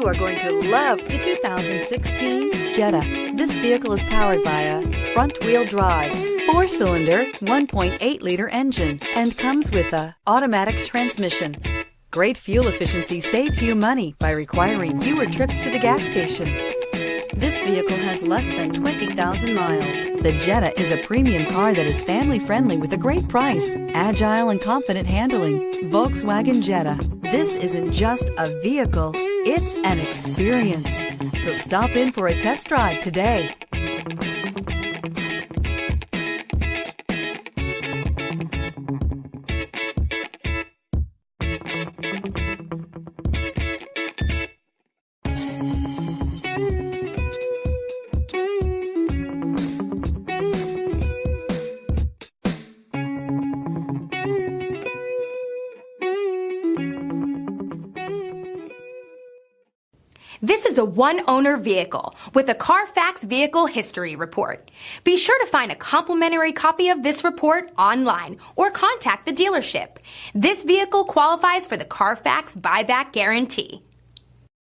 You are going to love the 2016 Jetta. This vehicle is powered by a front-wheel drive, 4-cylinder, 1.8-liter engine, and comes with a automatic transmission. Great fuel efficiency saves you money by requiring fewer trips to the gas station. This vehicle has less than 20,000 miles. The Jetta is a premium car that is family-friendly with a great price, agile and confident handling. Volkswagen Jetta. This isn't just a vehicle, it's an experience. So stop in for a test drive today. This is a one-owner vehicle with a Carfax Vehicle History Report. Be sure to find a complimentary copy of this report online or contact the dealership. This vehicle qualifies for the Carfax Buyback Guarantee.